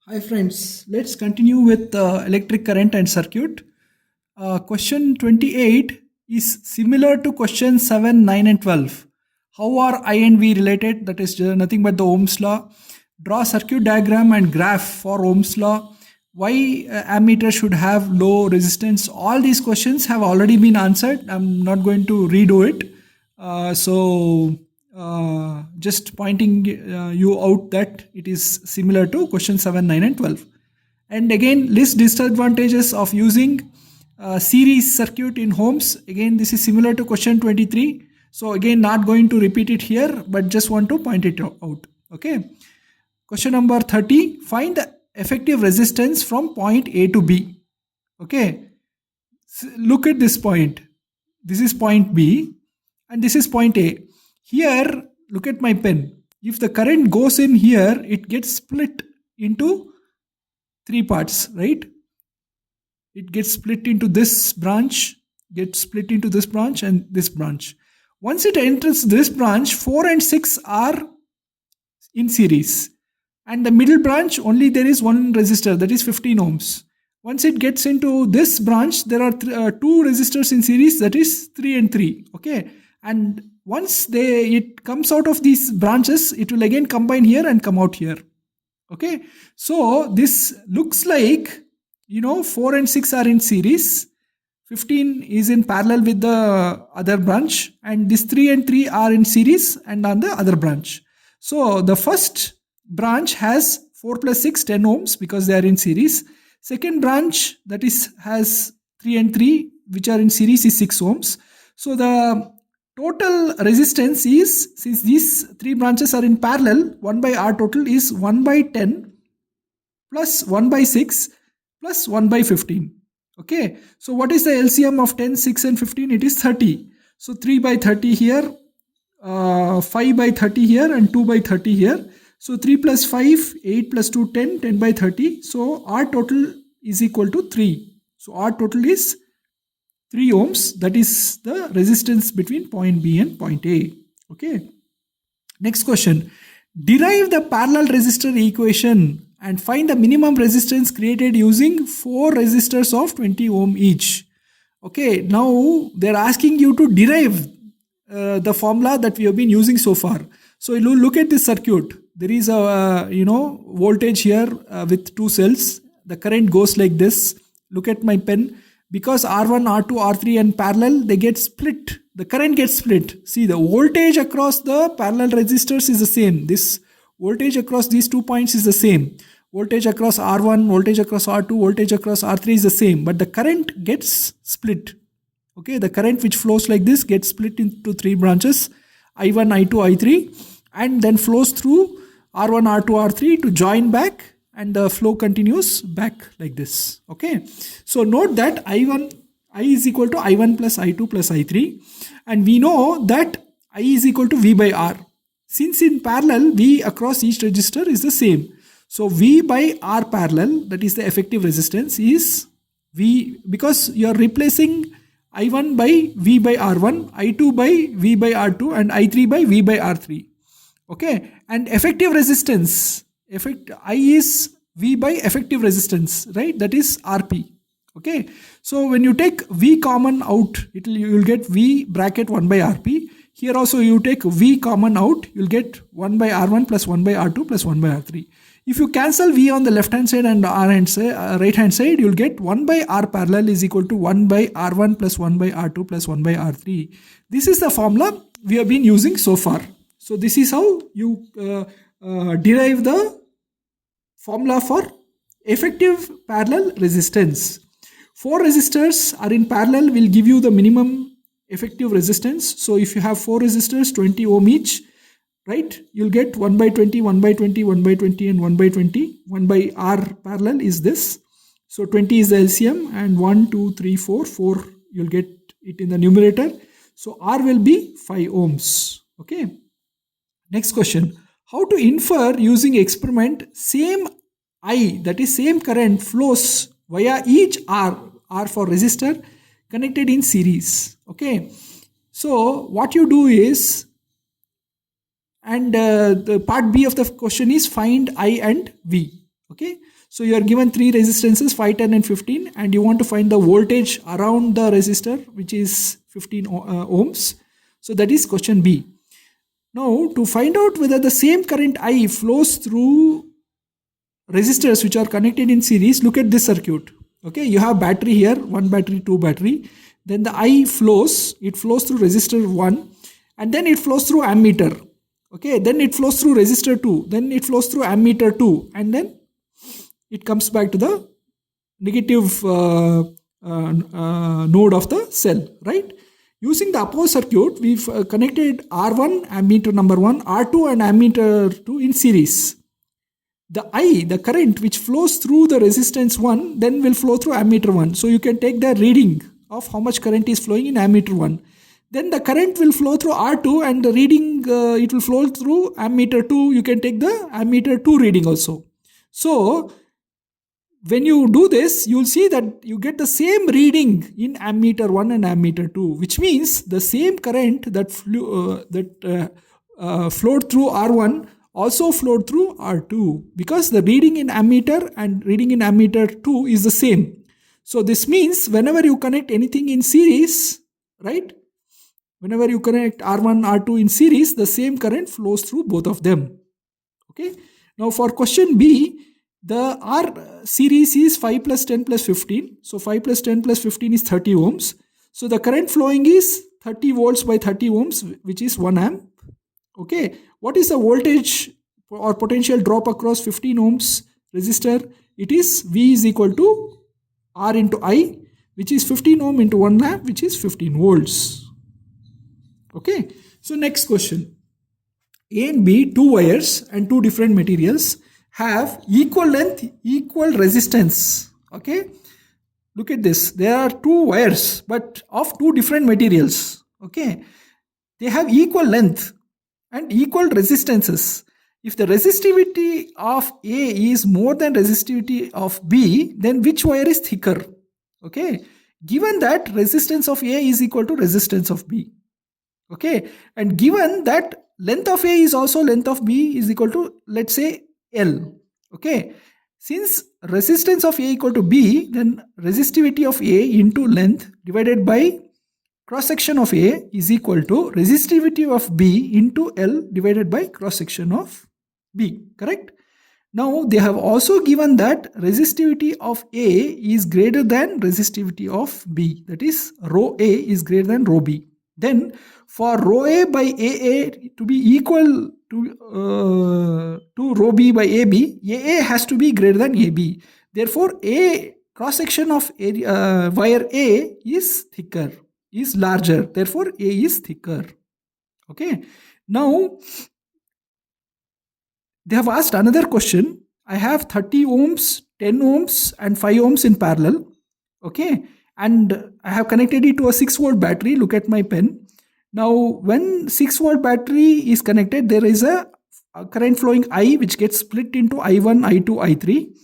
Hi friends, let's continue with electric current and circuit. Question 28 is similar to question 7, 9 and 12. How are I and V related? That is nothing but the Ohm's law. Draw circuit diagram and graph for Ohm's law. Why ammeter should have low resistance? All these questions have already been answered. I'm not going to redo it. Just pointing you out that it is similar to question 7, 9 and 12. And again, list disadvantages of using series circuit in Ohms. Again, this is similar to question 23. So again, not going to repeat it here, but just want to point it out. Okay. Question number 30. Find the effective resistance from point A to B. Okay. So look at this point. This is point B and this is point A. Here, look at my pen. If the current goes in here, it gets split into three parts, right? It gets split into this branch, gets split into this branch and this branch. Once it enters this branch, 4 and 6 are in series. And the middle branch, only there is one resistor, that is 15 ohms. Once it gets into this branch, there are two resistors in series, that is 3 and 3. Okay. And once it comes out of these branches, it will again combine here and come out here. Okay. So this looks like, 4 and 6 are in series. 15 is in parallel with the other branch. And this 3 and 3 are in series and on the other branch. So the first branch has 4 plus 6, 10 ohms because they are in series. Second branch, that is, has 3 and 3, which are in series, is 6 ohms. So the total resistance is, since these three branches are in parallel, 1 by R total is 1 by 10 plus 1 by 6 plus 1 by 15. Okay. So what is the LCM of 10, 6 and 15? It is 30. So 3 by 30 here, 5 by 30 here and 2 by 30 here. So 3 plus 5, 8 plus 2, 10, 10 by 30. So R total is equal to 3. So R total is 3 ohms. That is the resistance between point B and point A. Okay. Next question. Derive the parallel resistor equation and find the minimum resistance created using 4 resistors of 20 ohm each. Okay. Now they're asking you to derive the formula that we have been using so far. So you look at this circuit. There is a voltage here with two cells. The current goes like this. Look at my pen. Because R1, R2, R3 and parallel, they get split. The current gets split. See, the voltage across the parallel resistors is the same. This voltage across these 2 points is the same. Voltage across R1, voltage across R2, voltage across R3 is the same. But the current gets split. Okay, the current which flows like this gets split into 3 branches. I1, I2, I3. And then flows through R1, R2, R3 to join back. And the flow continues back like this. Okay. So note that I is equal to I1 plus I2 plus I3. And we know that I is equal to V by R. Since in parallel, V across each resistor is the same. So V by R parallel, that is the effective resistance, is V, because you are replacing I1 by V by R1, I2 by V by R2 and I3 by V by R3. Okay. And effective resistance, I is V by effective resistance, right? That is RP. Okay. So when you take V common out, you will get V bracket 1 by RP. Here also you take V common out, you will get 1 by R1 plus 1 by R2 plus 1 by R3. If you cancel V on the left hand side and right hand side, you will get 1 by R parallel is equal to 1 by R1 plus 1 by R2 plus 1 by R3. This is the formula we have been using so far. So this is how you derive the formula for effective parallel resistance. 4 resistors are in parallel will give you the minimum effective resistance. So if you have 4 resistors, 20 ohm each, right? You'll get 1 by 20, 1 by 20, 1 by 20 and 1 by 20. 1 by R parallel is this. So 20 is the LCM and 1, 2, 3, 4. 4 you'll get it in the numerator. So R will be 5 ohms. Okay. Next question. How to infer using experiment same I, that is same current flows via each R for resistor connected in series. Okay. So what you do is, and the part B of the question is find I and V. Okay, so you are given three resistances 5, 10 and 15, and you want to find the voltage around the resistor, which is 15 ohms. So that is question B. Now to find out whether the same current I flows through resistors which are connected in series, look at this circuit. Okay, you have battery here, one battery, two battery, then the I flows, it flows through resistor 1, and then it flows through ammeter. Okay, then it flows through resistor 2, then it flows through ammeter 2, and then it comes back to the negative node of the cell, right? Using the above circuit, we've connected R1, ammeter number 1, R2 and ammeter 2 in series. The current which flows through the resistance 1, then will flow through ammeter 1. So you can take the reading of how much current is flowing in ammeter 1. Then the current will flow through R2 and the reading, it will flow through ammeter 2. You can take the ammeter 2 reading also. So when you do this, you'll see that you get the same reading in ammeter 1 and ammeter 2, which means the same current that flowed through R1 also flowed through R2, because the reading in ammeter and reading in ammeter 2 is the same. So this means whenever you connect anything in series, right? Whenever you connect R1, R2 in series, the same current flows through both of them. Okay. Now for question B, the R series is 5 plus 10 plus 15. So 5 plus 10 plus 15 is 30 ohms. So the current flowing is 30 volts by 30 ohms, which is 1 amp. Okay. What is the voltage or potential drop across 15 ohms resistor? It is V is equal to R into I, which is 15 ohm into 1 amp, which is 15 volts. Okay. So next question. A and B, two wires and two different materials, have equal length, equal resistance. Okay, look at this. There are two wires, but of two different materials. Okay, they have equal length and equal resistances. If the resistivity of A is more than resistivity of B, then which wire is thicker? Okay, given that resistance of A is equal to resistance of B. Okay, and given that length of A is also length of B is equal to, let's say, L. Okay, since resistance of A equal to B, then resistivity of A into length divided by cross section of A is equal to resistivity of B into L divided by cross section of B. Correct? Now they have also given that resistivity of A is greater than resistivity of B. That is, rho A is greater than rho B. Then for rho A by AA to be equal to rho B by AB, AA has to be greater than AB. Therefore, A cross section of wire A is thicker, is larger. Therefore, A is thicker. Okay. Now, they have asked another question. I have 30 ohms, 10 ohms and 5 ohms in parallel. Okay. And I have connected it to a 6 volt battery. Look at my pen. Now, when 6 volt battery is connected, there is a current flowing I which gets split into I1, I2, I3.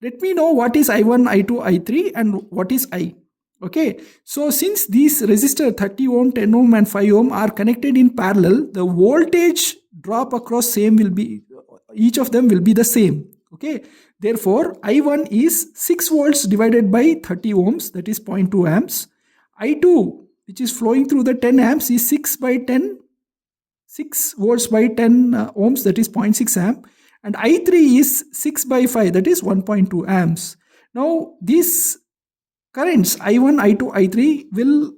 Let me know what is I1, I2, I3 and what is I. Okay. So since these resistors 30 ohm, 10 ohm and 5 ohm are connected in parallel, the voltage drop across same will be, each of them will be the same. Okay. Therefore, I1 is 6 volts divided by 30 ohms, that is 0.2 amps. I2, which is flowing through the 10 amps, is 6 volts by 10 ohms, that is 0.6 amp. And I3 is 6 by 5, that is 1.2 amps. Now, these currents I1, I2, I3 will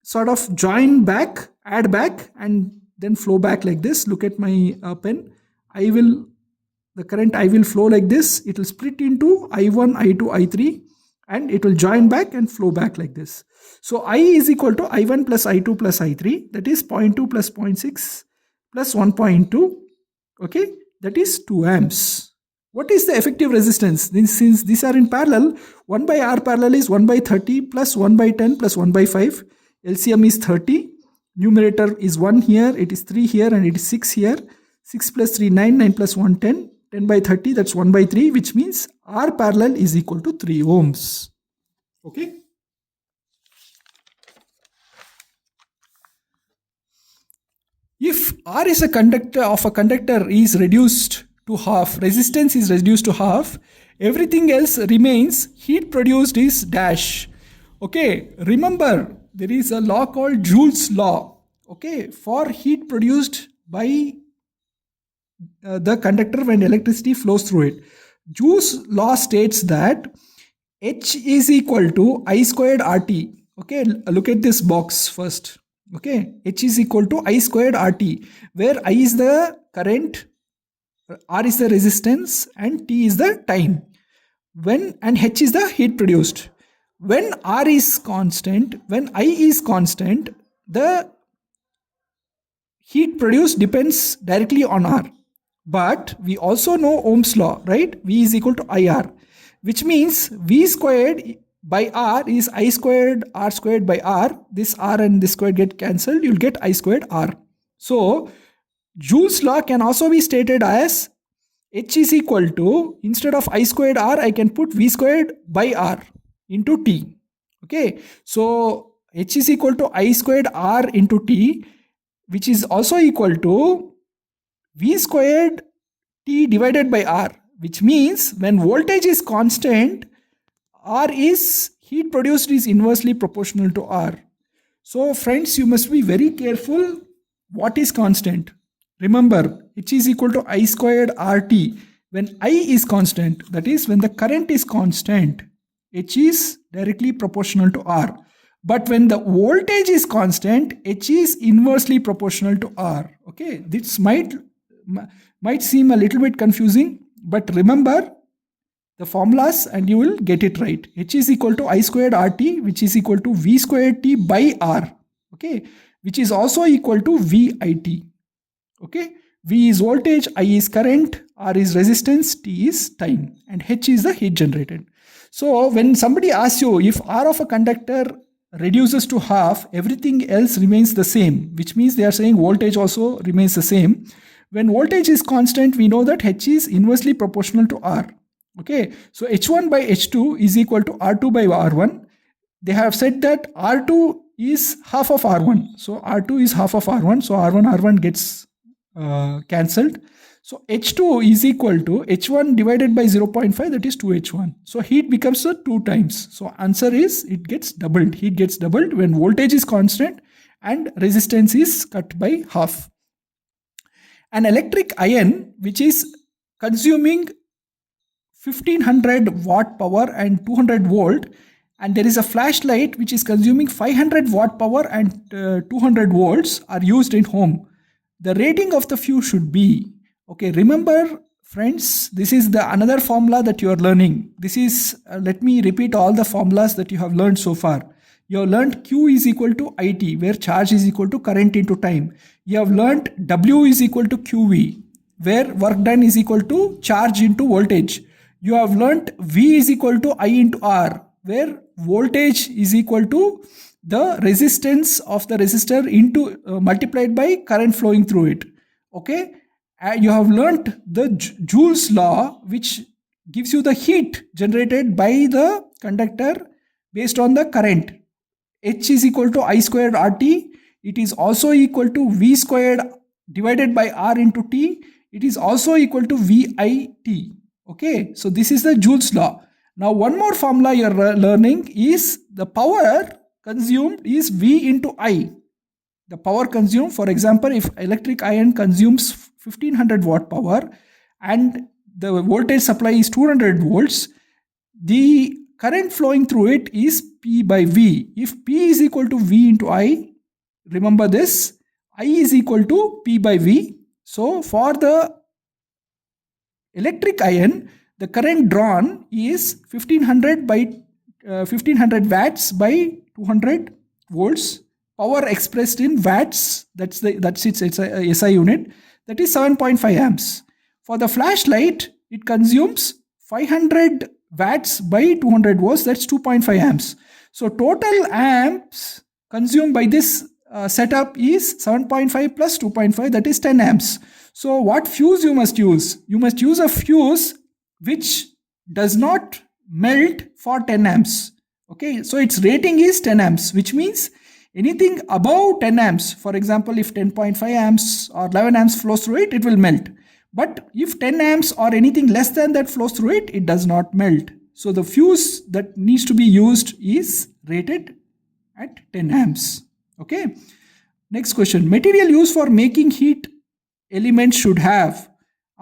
sort of join back, add back, and then flow back like this. Look at my pen. The current I will flow like this. It will split into I1, I2, I3 and it will join back and flow back like this. So I is equal to I1 plus I2 plus I3, that is 0.2 plus 0.6 plus 1.2. Okay, that is 2 amps. What is the effective resistance? Then since these are in parallel, 1 by R parallel is 1 by 30 plus 1 by 10 plus 1 by 5. LCM is 30. Numerator is 1 here, it is 3 here and it is 6 here. 6 plus 3, 9, 9 plus 1, 10. 10 by 30, that's 1 by 3, which means R parallel is equal to 3 ohms. Okay. If R is a conductor of a conductor is reduced to half, resistance is reduced to half, everything else remains, heat produced is dash. Okay, remember there is a law called Joule's law. Okay, for heat produced by the conductor when electricity flows through it. Joule's law states that H is equal to I squared RT. Okay, look at this box first. Okay, H is equal to I squared RT, where I is the current, R is the resistance, and T is the time. And H is the heat produced. When R is constant, when I is constant, the heat produced depends directly on R. But we also know Ohm's law, right? V is equal to IR, which means V squared by R is I squared R squared by R. This R and this squared get cancelled. You'll get I squared R. So Joule's law can also be stated as H is equal to, instead of I squared R, I can put V squared by R into T. Okay. So H is equal to I squared R into T, which is also equal to V squared T divided by R, which means when voltage is constant, R is heat produced is inversely proportional to R. So friends, you must be very careful what is constant. Remember, H is equal to I squared RT. When I is constant, that is when the current is constant, H is directly proportional to R. But when the voltage is constant, H is inversely proportional to R. Okay, this might seem a little bit confusing, but remember the formulas and you will get it right. H is equal to I squared RT, which is equal to V squared T by R. Okay, which is also equal to VIT. Okay, V is voltage, I is current, R is resistance, T is time, and H is the heat generated. So when somebody asks you if R of a conductor reduces to half, everything else remains the same, which means they are saying voltage also remains the same. When voltage is constant, we know that H is inversely proportional to R. Okay, so H1 by H2 is equal to R2 by R1. They have said that R2 is half of R1. So R2 is half of R1. So R1 gets cancelled. So H2 is equal to H1 divided by 0.5, that is 2H1. So heat becomes 2 times. So answer is it gets doubled. Heat gets doubled when voltage is constant and resistance is cut by half. An electric iron which is consuming 1500 watt power and 200 volt, and there is a flashlight which is consuming 500 watt power and 200 volts are used in home. The rating of the fuse should be, okay, remember friends, this is the another formula that you are learning. This is, let me repeat all the formulas that you have learned so far. You have learned Q is equal to IT, where charge is equal to current into time. You have learned W is equal to QV, where work done is equal to charge into voltage. You have learnt V is equal to I into R, where voltage is equal to the resistance of the resistor into multiplied by current flowing through it. Okay, you have learnt the Joule's law, which gives you the heat generated by the conductor based on the current. H is equal to I squared RT. It is also equal to V squared divided by R into T. It is also equal to VIT. Okay, so this is the Joule's law. Now one more formula you are learning is the power consumed is V into I. The power consumed, for example, if electric iron consumes 1500 watt power and the voltage supply is 200 volts, the current flowing through it is P by V. If P is equal to V into I, remember this, I is equal to P by V. So for the electric iron, the current drawn is 1500 by 1500 watts by 200 volts. Power expressed in watts, that's its SI unit, that is 7.5 amps. For the flashlight, it consumes 500 watts by 200 volts, that's 2.5 amps. So total amps consumed by this setup is 7.5 plus 2.5, that is 10 amps. So what fuse you must use? You must use a fuse which does not melt for 10 amps. Okay, so its rating is 10 amps, which means anything above 10 amps, for example, if 10.5 amps or 11 amps flows through it, it will melt. But if 10 amps or anything less than that flows through it, it does not melt. So the fuse that needs to be used is rated at 10 amps. Okay. Next question. Material used for making heat elements should have.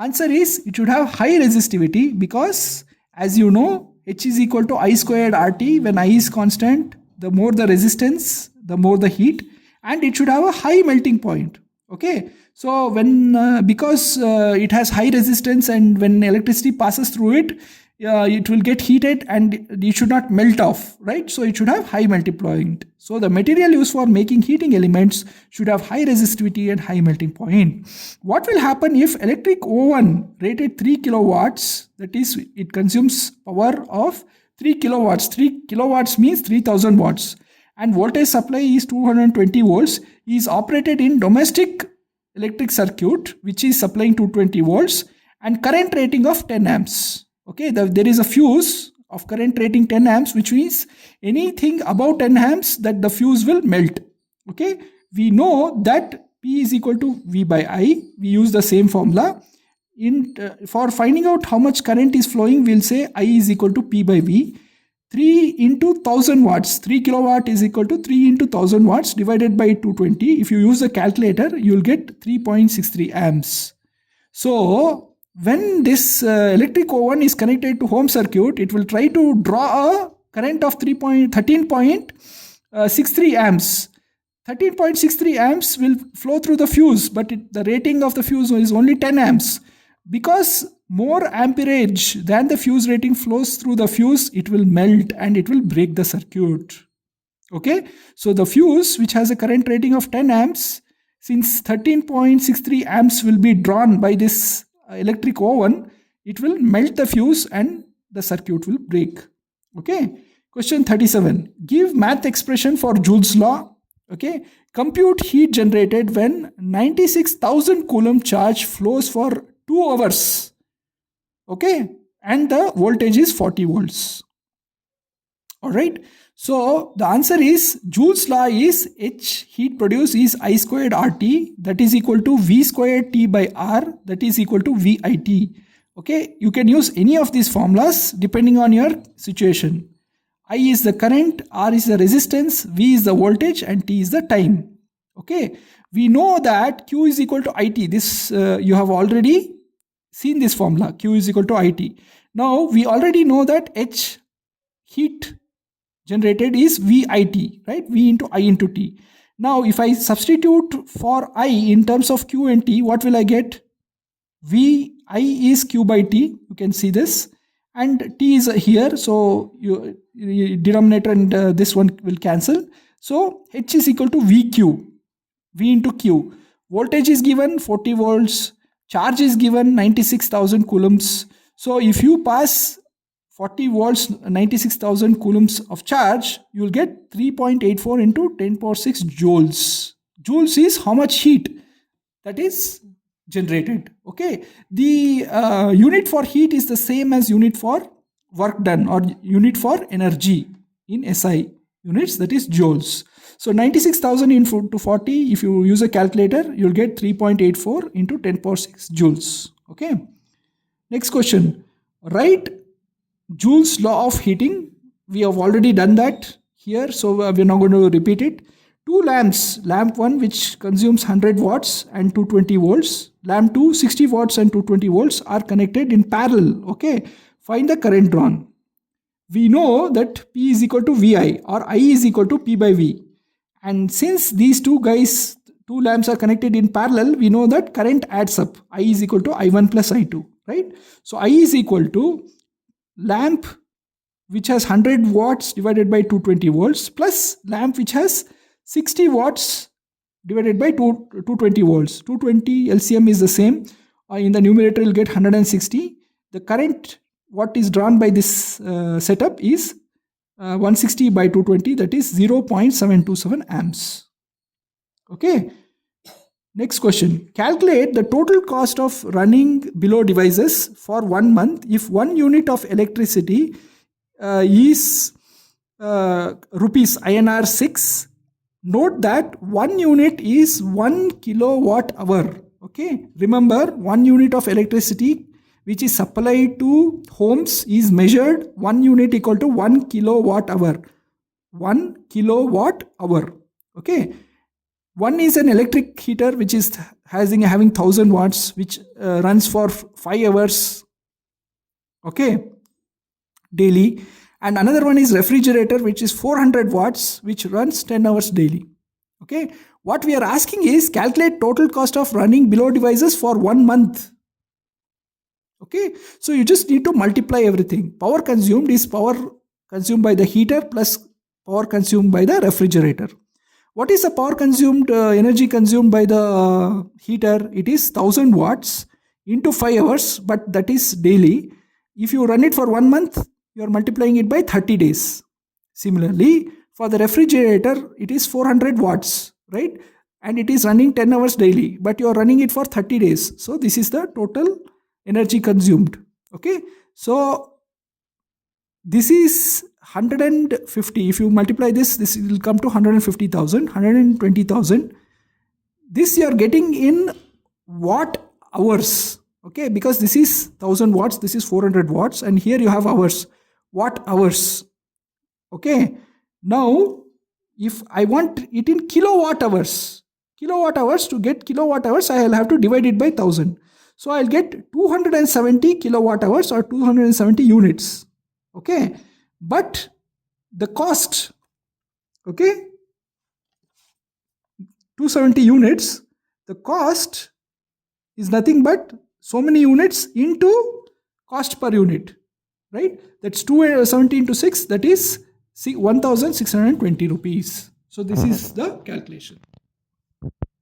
Answer is it should have high resistivity, because as you know, H is equal to I squared RT. When I is constant, the more the resistance, the more the heat, and it should have a high melting point. Okay. So when because it has high resistance, and when electricity passes through it, it will get heated and it should not melt off, right? So it should have high melting point. So the material used for making heating elements should have high resistivity and high melting point. What will happen if electric oven rated 3 kilowatts, that is, it consumes power of 3 kilowatts. 3 kilowatts means 3000 watts, and voltage supply is 220 volts, is operated in domestic electric circuit which is supplying 220 volts and current rating of 10 amps. Okay, there is a fuse of current rating 10 amps, which means anything above 10 amps that the fuse will melt. Okay, we know that P is equal to V by I. We use the same formula. For finding out how much current is flowing, we'll say I is equal to P by V. 3 into 1000 watts, 3 kilowatt is equal to 3 into 1000 watts divided by 220. If you use the calculator, you'll get 3.63 amps. So when this electric oven is connected to home circuit, it will try to draw a current of 13.63 amps. 13.63 amps will flow through the fuse, but the rating of the fuse is only 10 amps. Because more amperage than the fuse rating flows through the fuse, it will melt and it will break the circuit. Okay, so the fuse, which has a current rating of 10 amps, since 13.63 amps will be drawn by this electric oven, it will melt the fuse and the circuit will break. Okay, question 37. Give math expression for Joule's law. Okay, compute heat generated when 96,000 coulomb charge flows for 2 hours. Okay, and the voltage is 40 volts. All right, so the answer is Joule's law is H heat produced is I squared RT, that is equal to V squared T by R, that is equal to VIT. Okay, you can use any of these formulas depending on your situation. I is the current, R is the resistance, V is the voltage, and T is the time. Okay, we know that Q is equal to IT. This you have already seen this formula. Q is equal to IT. Now we already know that H heat generated is VIT, right? V into I into T. Now if I substitute for I in terms of Q and T, what will I get? VI is Q by T. You can see this, and T is here, so your denominator and this one will cancel. So H is equal to VQ, V into Q. Voltage is given 40 volts. Charge is given 96,000 coulombs. So if you pass 40 volts, 96,000 coulombs of charge, you will get 3.84 into 10 power 6 joules. Joules is how much heat that is generated. Okay, the unit for heat is the same as unit for work done or unit for energy in SI units, that is joules. So 96,000 into 40, if you use a calculator, you'll get 3.84 into 10 power 6 joules. Okay. Next question. Write Joule's law of heating. We have already done that here, so we're not going to repeat it. 2 lamps, lamp 1 which consumes 100 watts and 220 volts, lamp 2 60 watts and 220 volts are connected in parallel. Okay. Find the current drawn. We know that P is equal to VI or I is equal to P by V. And since these two lamps are connected in parallel, we know that current adds up. I is equal to I1 plus I2, right? So I is equal to lamp which has 100 watts divided by 220 volts plus lamp which has 60 watts divided by 220 volts. 220 LCM is the same. In the numerator, you'll get 160. The current what is drawn by this setup is 160 by 220, that is 0.727 amps. Okay. Next question. Calculate the total cost of running below devices for 1 month if 1 unit of electricity is rupees INR 6. Note that 1 unit is 1 kilowatt hour. Okay, remember 1 unit of electricity which is supplied to homes is measured 1 unit equal to 1 kilowatt hour. 1 kilowatt hour. Okay, one is an electric heater which is having 1000 watts, which runs for 5 hours, okay, daily. And another one is refrigerator which is 400 watts, which runs 10 hours daily. Okay, what we are asking is calculate total cost of running below devices for 1 month. Okay, so you just need to multiply everything. Power consumed is power consumed by the heater plus power consumed by the refrigerator. What is the power consumed, energy consumed by the heater? It is 1000 watts into 5 hours, but that is daily. If you run it for 1 month, you are multiplying it by 30 days. Similarly, for the refrigerator, it is 400 watts, right? And it is running 10 hours daily, but you are running it for 30 days. So this is the total energy consumed. Okay, so this is 150. If you multiply this will come to 150,000, 120,000. This you are getting in watt hours. Okay, because this is 1000 watts, this is 400 watts, and here you have hours, watt hours. Okay, now if I want it in kilowatt hours, to get kilowatt hours, I will have to divide it by 1000. So I'll get 270 kilowatt hours or 270 units. Okay, but the cost, okay, 270 units, the cost is nothing but so many units into cost per unit, right? That's 270 into 6, that is 1620 rupees. So this is the calculation.